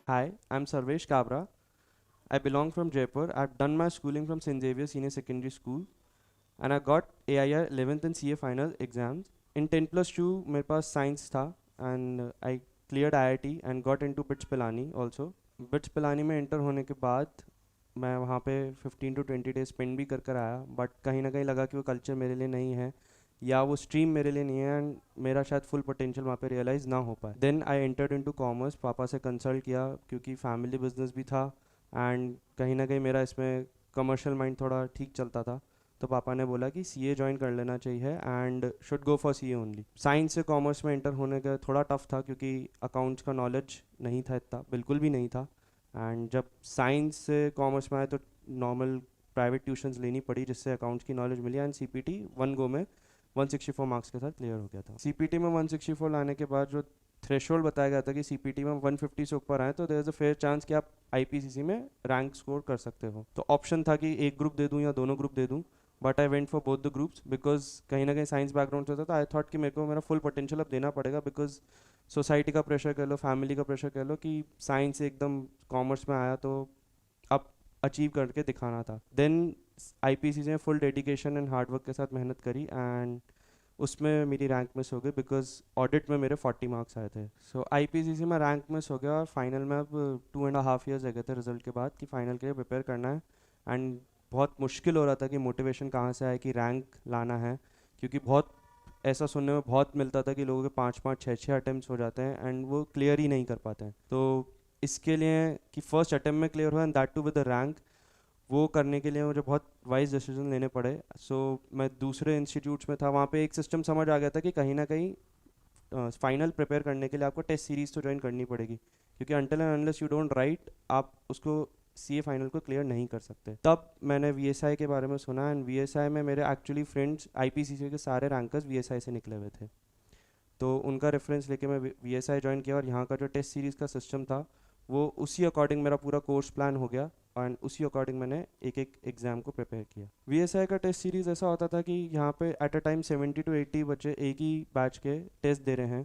Hi, I'm Sarvesh Kabra. I belong from Jaipur. I've done my schooling from St. Xavier Senior Secondary School and I got AIR 11th and CA final exams. In 10 plus 2 मेरे पास science था and I cleared IIT and got into BITS Pilani also. BITS Pilani में enter होने के बाद मैं वहाँ पे 15 to 20 days spend भी कर कर आया बट कहीं ना कहीं लगा कि वो कल्चर मेरे लिए नहीं है या वो स्ट्रीम मेरे लिए नहीं है एंड मेरा शायद फुल पोटेंशियल वहाँ पे रियलाइज़ ना हो पाए. Then I entered into commerce. पापा से कंसल्ट किया क्योंकि फैमिली बिजनेस भी था एंड कहीं ना कहीं मेरा इसमें कमर्शियल माइंड थोड़ा ठीक चलता था. तो पापा ने बोला कि सीए ज्वाइन कर लेना चाहिए and should go for CA only. Science से कॉमर्स में एंटर होने का थोड़ा टफ था क्योंकि अकाउंट्स का नॉलेज नहीं था, इतना बिल्कुल भी नहीं था. एंड जब साइंस से कॉमर्स में आए तो नॉर्मल प्राइवेट ट्यूशन्स लेनी पड़ी जिससे अकाउंट्स की नॉलेज मिली एंड सीपीटी वन गो में 164 मार्क्स के साथ क्लियर हो गया था. सीपीटी में 164 लाने के बाद जो थ्रेशोल्ड बताया गया था कि सीपीटी में 150 से ऊपर आए तो there is a fair chance कि आप आईपीसीसी में रैंक स्कोर कर सकते हो. तो ऑप्शन था कि एक ग्रुप दे दूं या दोनों ग्रुप दे दूं but I went for both the groups because कहीं ना कहीं साइंस बैकग्राउंड से था. तो आई थॉट कि मेरे को मेरा फुल पोटेंशियल अब देना पड़ेगा बिकॉज सोसाइटी का प्रेशर कह लो, फैमिली का प्रेशर कह लो कि साइंस से एकदम कॉमर्स में आया तो अब अचीव करके दिखाना था. देन आईपीसीसी में फुल डेडिकेशन एंड हार्डवर्क के साथ मेहनत करी एंड उसमें मेरी रैंक मिस हो गई बिकॉज ऑडिट में मेरे 40 मार्क्स आए थे. सो आईपीसीसी में रैंक मिस हो गया और फाइनल में अब 2.5 years लगे थे रिजल्ट के बाद कि फाइनल के लिए प्रिपेयर करना है. एंड बहुत मुश्किल हो रहा था कि मोटिवेशन कहाँ से आए कि रैंक लाना है क्योंकि बहुत ऐसा सुनने में बहुत मिलता था कि लोगों के 5-5 6-6 अटैम्प्ट हो जाते हैं एंड वो क्लियर ही नहीं कर पाते हैं. तो इसके लिए कि फर्स्ट अटैम्प्ट में क्लियर हो and that too with the rank, वो करने के लिए मुझे बहुत वाइज डिसीजन लेने पड़े. सो मैं दूसरे इंस्टीट्यूट्स में था, वहाँ पे एक सिस्टम समझ आ गया था कि कहीं ना कहीं फाइनल प्रिपेयर करने के लिए आपको टेस्ट सीरीज तो ज्वाइन करनी पड़ेगी क्योंकि until and unless you don't write आप उसको सीए फाइनल को क्लियर नहीं कर सकते. तब मैंने वीएसआई के बारे में सुना एंड वीएसआई में मेरे एक्चुअली फ्रेंड्स आईपीसीसी के सारे रैंकर्स वीएसआई से निकले हुए थे. तो उनका रेफरेंस लेके मैं वीएसआई ज्वाइन किया और यहाँ का जो टेस्ट सीरीज़ का सिस्टम था वो उसी अकॉर्डिंग मेरा पूरा कोर्स प्लान हो गया एंड उसी अकॉर्डिंग मैंने एक एक एग्ज़ाम को प्रिपेयर किया. वीएसआई का टेस्ट सीरीज़ ऐसा होता था कि यहाँ पे एट अ टाइम 70 to 80 बच्चे एक ही बैच के टेस्ट दे रहे हैं.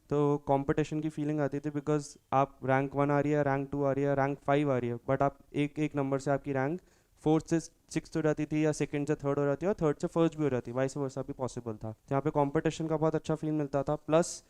तो कंपटीशन की फीलिंग आती थी बिकॉज आप रैंक 1 आ रही है, रैंक 2 आ रही है, रैंक 5 आ रही है बट आप एक एक नंबर से आपकी रैंक फोर्थ से सिक्स हो जाती थी या सेकंड से थर्ड हो जाती है और थर्ड से फर्स्ट भी हो जाती है, वाइस वर्सा भी पॉसिबल था. यहाँ पे कंपटीशन का बहुत अच्छा फील मिलता था. प्लस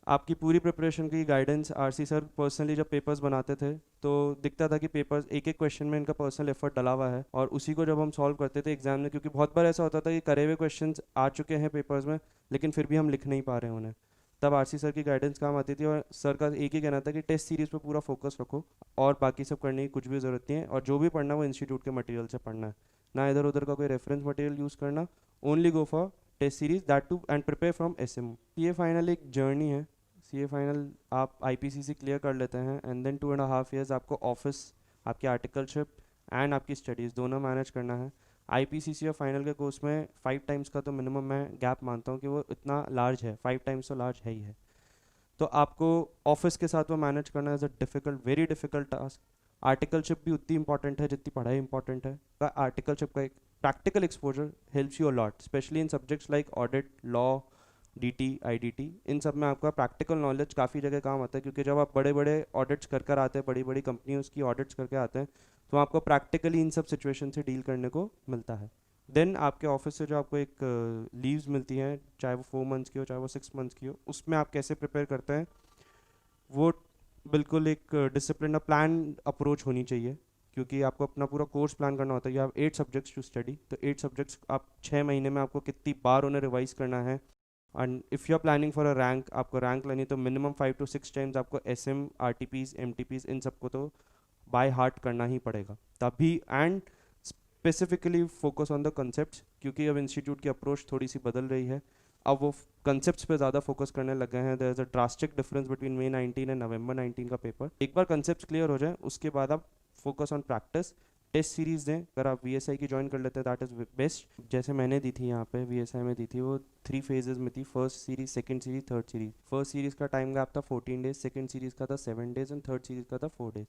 आपकी पूरी प्रिपरेशन की गाइडेंस आरसी सर पर्सनली जब पेपर्स बनाते थे तो दिखता था कि पेपर्स एक एक क्वेश्चन में इनका पर्सनल एफर्ट डला हुआ है और उसी को जब हम सॉल्व करते थे एग्जाम में, क्योंकि बहुत बार ऐसा होता था कि करे हुए क्वेश्चन आ चुके हैं पेपर्स में लेकिन फिर भी हम लिख नहीं पा रहे हैं उन्हें. तब आरसी सर की गाइडेंस काम आती थी और सर का एक ही कहना था कि टेस्ट सीरीज पे पूरा फोकस रखो और बाकी सब करने की कुछ भी ज़रूरत नहीं है और जो भी पढ़ना है वो इंस्टीट्यूट के मटेरियल से पढ़ना है, ना इधर उधर का कोई रेफरेंस मटेरियल यूज़ करना. Only go for test series that too and prepare from SM. ये फाइनल एक जर्नी है. सीए फाइनल आप आईपीसीसी क्लियर कर लेते हैं एंड देन 2.5 years आपको ऑफिस, आपकी आर्टिकलशिप एंड आपकी स्टडीज़ दोनों मैनेज करना है. आईपीसीसी और फाइनल के कोर्स में 5 times का तो मिनिमम मैं गैप मानता हूँ कि वो इतना लार्ज है, 5 times तो लार्ज है ही है. तो आपको ऑफिस के साथ वो मैनेज करना is a difficult, very difficult task. Articleship भी उतनी इंपॉर्टेंट है जितनी पढ़ाई इंपॉर्टेंट है. आर्टिकलशिप का एक practical exposure helps you a lot specially in subjects like audit, law, DT, IDT. इन सब में आपका प्रैक्टिकल नॉलेज काफ़ी जगह काम आता है क्योंकि जब आप बड़े बड़े ऑडिट्स कर कर आते हैं, बड़ी बड़ी कंपनियों की ऑडिट्स करके आते हैं तो आपको प्रैक्टिकली इन सब सिचुएशन से डील करने को मिलता है. देन आपके ऑफिस से जो आपको एक लीव्स मिलती हैं, चाहे वो 4 months की हो चाहे वो 6 months की हो, उसमें आप कैसे प्रिपेयर करते हैं वो बिल्कुल एक डिसिप्लिन प्लान अप्रोच होनी चाहिए क्योंकि आपको अपना पूरा कोर्स प्लान करना होता है. You have 8 subjects to study, तो 8 subjects आप 6 महीने में आपको कितनी बार उन्हें रिवाइज करना है. And if you are planning for a rank, आपको रैंक लेनी तो मिनिमम 5 to 6 times आपको S M, R T Ps, M T Ps इन सबको तो बाय हार्ट करना ही पड़ेगा तभी. And specifically focus on the concept क्योंकि अब इंस्टीट्यूट की अप्रोच थोड़ी सी बदल रही है. अब वो कंसेप्ट्स पे ज़्यादा फोकस करने लग गए हैं. There is a drastic difference between May 19 and November 19 का पेपर. एक बार कंसेप्ट क्लियर हो जाए उसके बाद आप focus on practice. Test series दें. अगर आप वीएसआई की ज्वाइन कर लेते हैं दैट इज़ बेस्ट. जैसे मैंने दी थी यहाँ पे वीएसआई में दी थी वो 3 phases में थी. First series, second series, third series. First series का टाइम गैप था 14 days, सेकंड सीरीज का था 7 days एंड थर्ड सीरीज का था 4 days.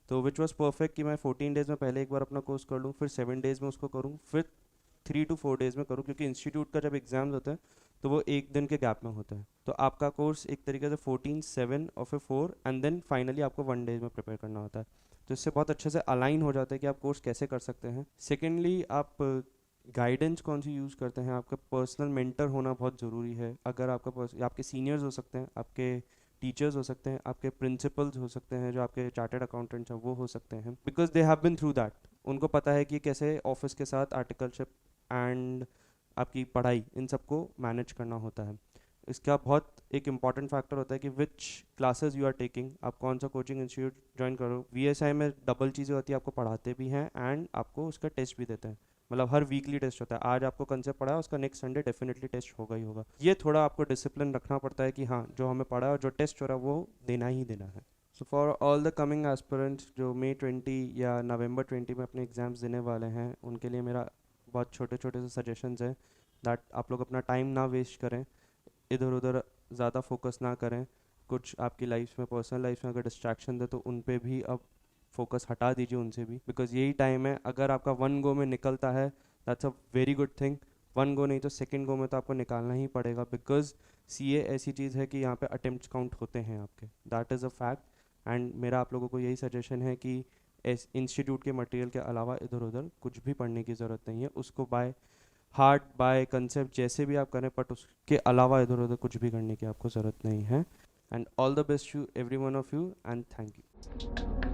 तो विच वॉज परफेक्ट कि मैं 14 days में पहले एक बार अपना कोर्स कर लूँ, फिर 7 days में उसको करूँ, फिर 3 to 4 days में करूँ क्योंकि इंस्टीट्यूट का जब एग्जाम्स होते हैं तो वो एक दिन के गैप में होता है। तो आपका कोर्स एक तरीके से 14, 7 और फिर 4 एंड देन फाइनली आपको 1 डे में प्रिपेयर करना होता है। तो इससे बहुत अच्छे से अलाइन हो जाता है कि आप कोर्स कैसे कर सकते हैं। सेकेंडली, आप गाइडेंस कौन सी यूज़ करते हैं। आपका पर्सनल मेंटर होना बहुत ज़रूरी है। अगर आपके सीनियर्स हो सकते हैं, आपके टीचर्स हो सकते हैं, आपके प्रिंसिपल्स हो सकते हैं, जो आपके चार्टर्ड अकाउंटेंट्स हैं वो हो सकते हैं, because they have been through that. उनको पता है कि कैसे ऑफिस के साथ आर्टिकलशिप एंड आपकी पढ़ाई इन सबको मैनेज करना होता है। इसका बहुत एक इम्पॉर्टेंट फैक्टर होता है कि विच क्लासेस यू आर टेकिंग, आप कौन सा कोचिंग इंस्टीट्यूट ज्वाइन करो। वीएसआई में डबल चीज़ें होती है, आपको पढ़ाते भी हैं एंड आपको उसका टेस्ट भी देते हैं। मतलब हर वीकली टेस्ट होता है। आज आपको कंसेप्ट पढ़ा है, उसका नेक्स्ट संडे डेफिनेटली टेस्ट होगा ही होगा। ये थोड़ा आपको डिसिप्लिन रखना पड़ता है कि हाँ, जो हमें पढ़ा है और जो टेस्ट हो रहा है वो देना ही देना है। So for all the coming aspirants जो May 20 या November 20 में अपने एग्ज़ाम्स देने वाले हैं, उनके लिए मेरा बहुत छोटे छोटे से सजेशंस हैं दैट आप लोग अपना टाइम ना वेस्ट करें, इधर उधर ज़्यादा फोकस ना करें। कुछ आपकी लाइफ में, पर्सनल लाइफ में अगर डिस्ट्रैक्शन है तो उन पे भी अब फोकस हटा दीजिए उनसे भी, बिकॉज यही टाइम है। अगर आपका 1 गो में निकलता है that's a very good thing. 1 गो नहीं तो 2nd गो में तो आपको निकालना ही पड़ेगा, बिकॉज सीए ऐसी चीज़ है कि यहाँ पे अटेम्प्ट काउंट होते हैं आपके, that is a fact. And मेरा आप लोगों को यही सजेशन है कि इस इंस्टीट्यूट के मटेरियल के अलावा इधर उधर कुछ भी पढ़ने की ज़रूरत नहीं है। उसको बाय हार्ट, बाय कंसेप्ट जैसे भी आप करें, बट उसके अलावा इधर उधर कुछ भी करने की आपको ज़रूरत नहीं है। And all the best to every one of you and thank you.